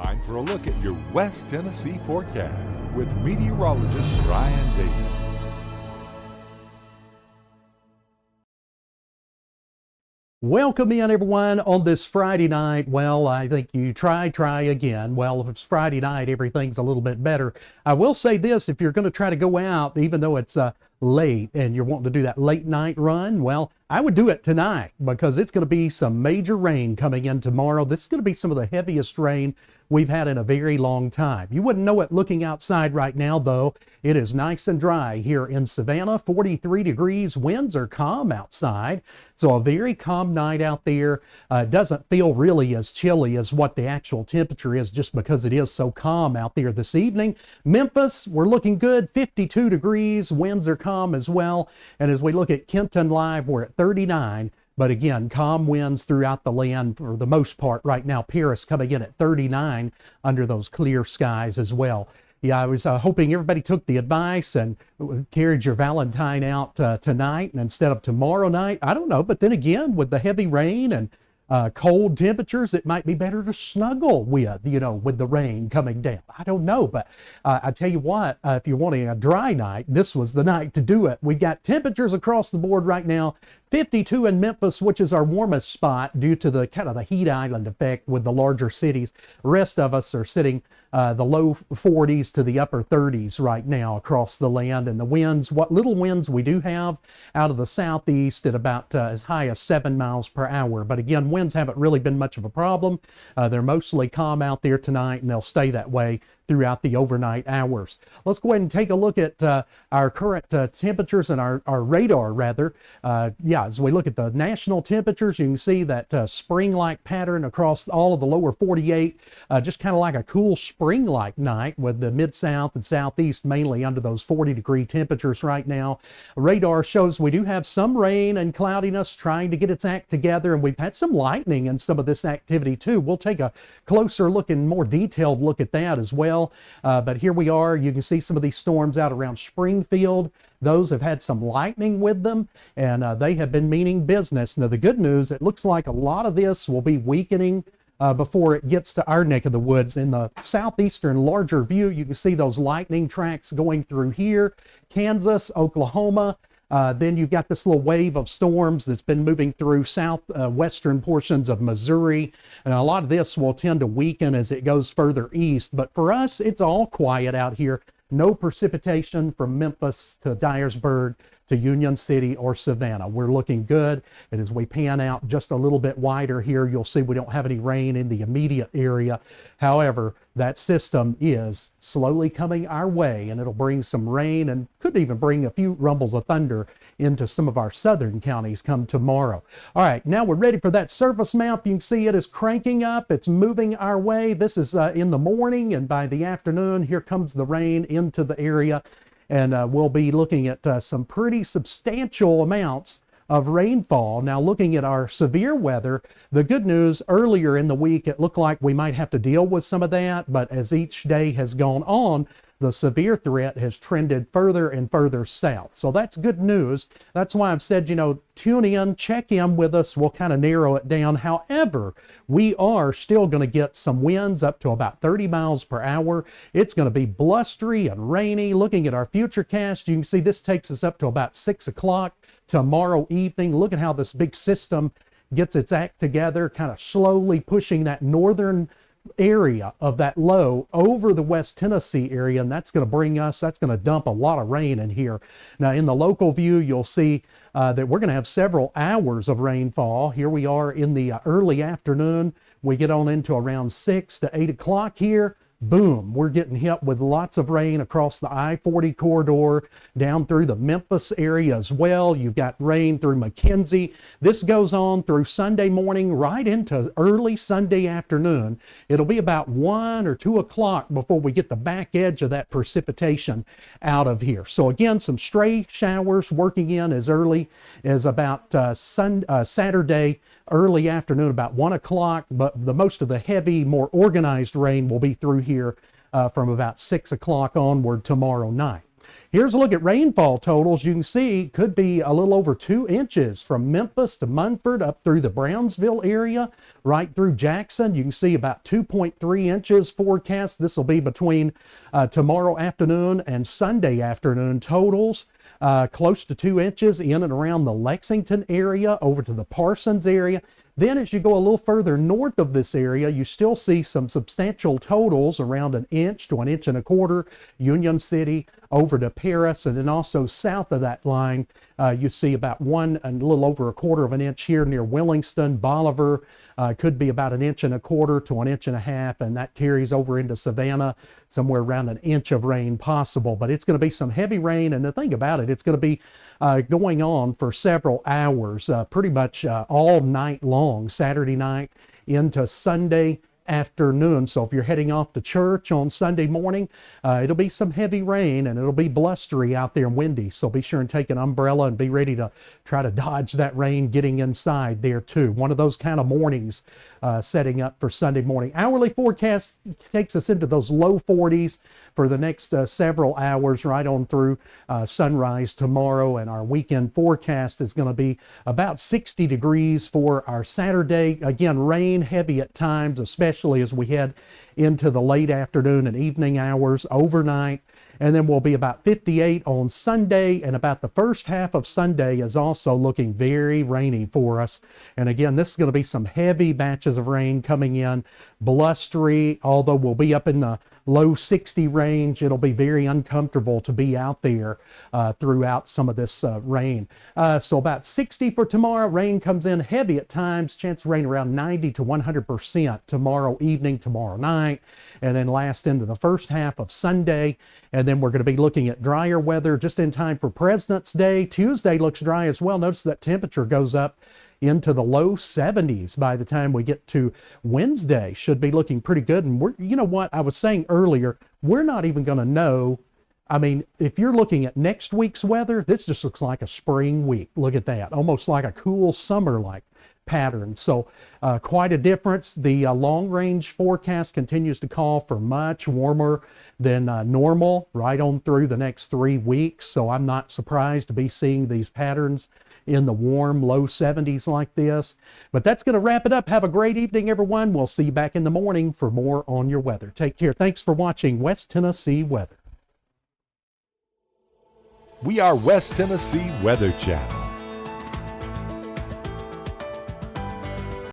Time for a look at your West Tennessee forecast with meteorologist Ryan Davis. Welcome in, everyone, on this Friday night. Well, I think you try again. Well, if it's Friday night, everything's a little bit better. I will say this, if you're going to try to go out, even though it's late and you're wanting to do that late night run, well, I would do it tonight because it's going to be some major rain coming in tomorrow. This is going to be some of the heaviest rain we've had in a very long time. You wouldn't know it looking outside right now, though. It is nice and dry here in Savannah, 43 degrees. Winds are calm outside, so a very calm night out there. It doesn't feel really as chilly as what the actual temperature is just because it is so calm out there this evening. Memphis, we're looking good, 52 degrees. Winds are calm as well. And as we look at Kenton Live, we're at 39. But again, calm winds throughout the land for the most part right now. Paris coming in at 39 under those clear skies as well. Yeah, I was hoping everybody took the advice and carried your Valentine out tonight and instead of tomorrow night. I don't know, but then again, with the heavy rain and cold temperatures, it might be better to snuggle with, with the rain coming down. I don't know, but I tell you what, if you're wanting a dry night, this was the night to do it. We've got temperatures across the board right now. 52 in Memphis, which is our warmest spot due to the kind of the heat island effect with the larger cities. The rest of us are sitting the low 40s to the upper 30s right now across the land. And the winds, what little winds we do have out of the southeast at about as high as 7 miles per hour. But again, winds haven't really been much of a problem. They're mostly calm out there tonight, and they'll stay that way throughout the overnight hours. Let's go ahead and take a look at our current temperatures and our radar, rather. As we look at the national temperatures, you can see that spring-like pattern across all of the lower 48, just kind of like a cool spring-like night with the mid-south and southeast mainly under those 40-degree temperatures right now. Radar shows we do have some rain and cloudiness trying to get its act together, and we've had some lightning in some of this activity too. We'll take a closer look and more detailed look at that as well. But here we are. You can see some of these storms out around Springfield. Those have had some lightning with them, and they have been meaning business. Now, the good news, it looks like a lot of this will be weakening before it gets to our neck of the woods. In the southeastern larger view, you can see those lightning tracks going through here, Kansas, Oklahoma. Then you've got this little wave of storms that's been moving through southwestern portions of Missouri. And a lot of this will tend to weaken as it goes further east. But for us, it's all quiet out here. No precipitation from Memphis to Dyersburg to Union City or Savannah. We're looking good. And as we pan out just a little bit wider here, you'll see we don't have any rain in the immediate area. However, that system is slowly coming our way, and it'll bring some rain and could even bring a few rumbles of thunder into some of our southern counties come tomorrow. All right, now we're ready for that surface map. You can see it is cranking up. It's moving our way. This is in the morning, and by the afternoon, here comes the rain into the area. And we'll be looking at some pretty substantial amounts of rainfall. Now, looking at our severe weather, the good news, earlier in the week, it looked like we might have to deal with some of that, but as each day has gone on, the severe threat has trended further and further south. So that's good news. That's why I've said, tune in, check in with us. We'll kind of narrow it down. However, we are still going to get some winds up to about 30 miles per hour. It's going to be blustery and rainy. Looking at our futurecast, you can see this takes us up to about 6 o'clock tomorrow evening. Look at how this big system gets its act together, kind of slowly pushing that northern area of that low over the West Tennessee area, and that's going to dump a lot of rain in here. Now, in the local view, you'll see that we're going to have several hours of rainfall. Here we are in the early afternoon. We get on into around 6 to 8 o'clock here. Boom, we're getting hit with lots of rain across the I-40 corridor, down through the Memphis area as well. You've got rain through McKenzie. This goes on through Sunday morning right into early Sunday afternoon. It'll be about 1 or 2 o'clock before we get the back edge of that precipitation out of here. So again, some stray showers working in as early as about Saturday early afternoon, about 1 o'clock, but the most of the heavy, more organized rain will be through here from about 6 o'clock onward tomorrow night. Here's a look at rainfall totals. You can see could be a little over 2 inches from Memphis to Munford up through the Brownsville area, right through Jackson. You can see about 2.3 inches forecast. This will be between tomorrow afternoon and Sunday afternoon totals. Close to 2 inches in and around the Lexington area, over to the Parsons area. Then as you go a little further north of this area, you still see some substantial totals around 1 inch to 1.25 inches, Union City over to Paris, and then also south of that line, you see about 1 and a little over 1/4 inch here near Willingston, Bolivar, could be about 1.25 inches to 1.5 inches, and that carries over into Savannah, somewhere around 1 inch of rain possible. But it's going to be some heavy rain, and the thing about it, it's going to be going on for several hours, pretty much all night long, Saturday night into Sunday afternoon. So if you're heading off to church on Sunday morning, it'll be some heavy rain and it'll be blustery out there and windy. So be sure and take an umbrella and be ready to try to dodge that rain getting inside there too. One of those kind of mornings setting up for Sunday morning. Hourly forecast takes us into those low 40s for the next several hours right on through sunrise tomorrow, and our weekend forecast is going to be about 60 degrees for our Saturday. Again, rain heavy at times, especially as we head into the late afternoon and evening hours overnight. And then we'll be about 58 on Sunday, and about the first half of Sunday is also looking very rainy for us. And again, this is going to be some heavy batches of rain coming in, blustery, although we'll be up in the low 60 range. It'll be very uncomfortable to be out there throughout some of this rain. So about 60 for tomorrow. Rain comes in heavy at times, chance of rain around 90 to 100% tomorrow evening, tomorrow night, and then last into the first half of Sunday. And then we're going to be looking at drier weather just in time for President's Day. Tuesday looks dry as well. Notice that temperature goes up into the low 70s by the time we get to Wednesday. Should be looking pretty good. And you know what I was saying earlier, we're not even going to know. I mean, if you're looking at next week's weather, this just looks like a spring week. Look at that, almost like a cool summer-like pattern. So quite a difference. The long-range forecast continues to call for much warmer than normal right on through the next 3 weeks. So I'm not surprised to be seeing these patterns in the warm low 70s like this. But that's going to wrap it up. Have a great evening, everyone. We'll see you back in the morning for more on your weather. Take care. Thanks for watching West Tennessee Weather. We are West Tennessee Weather Channel.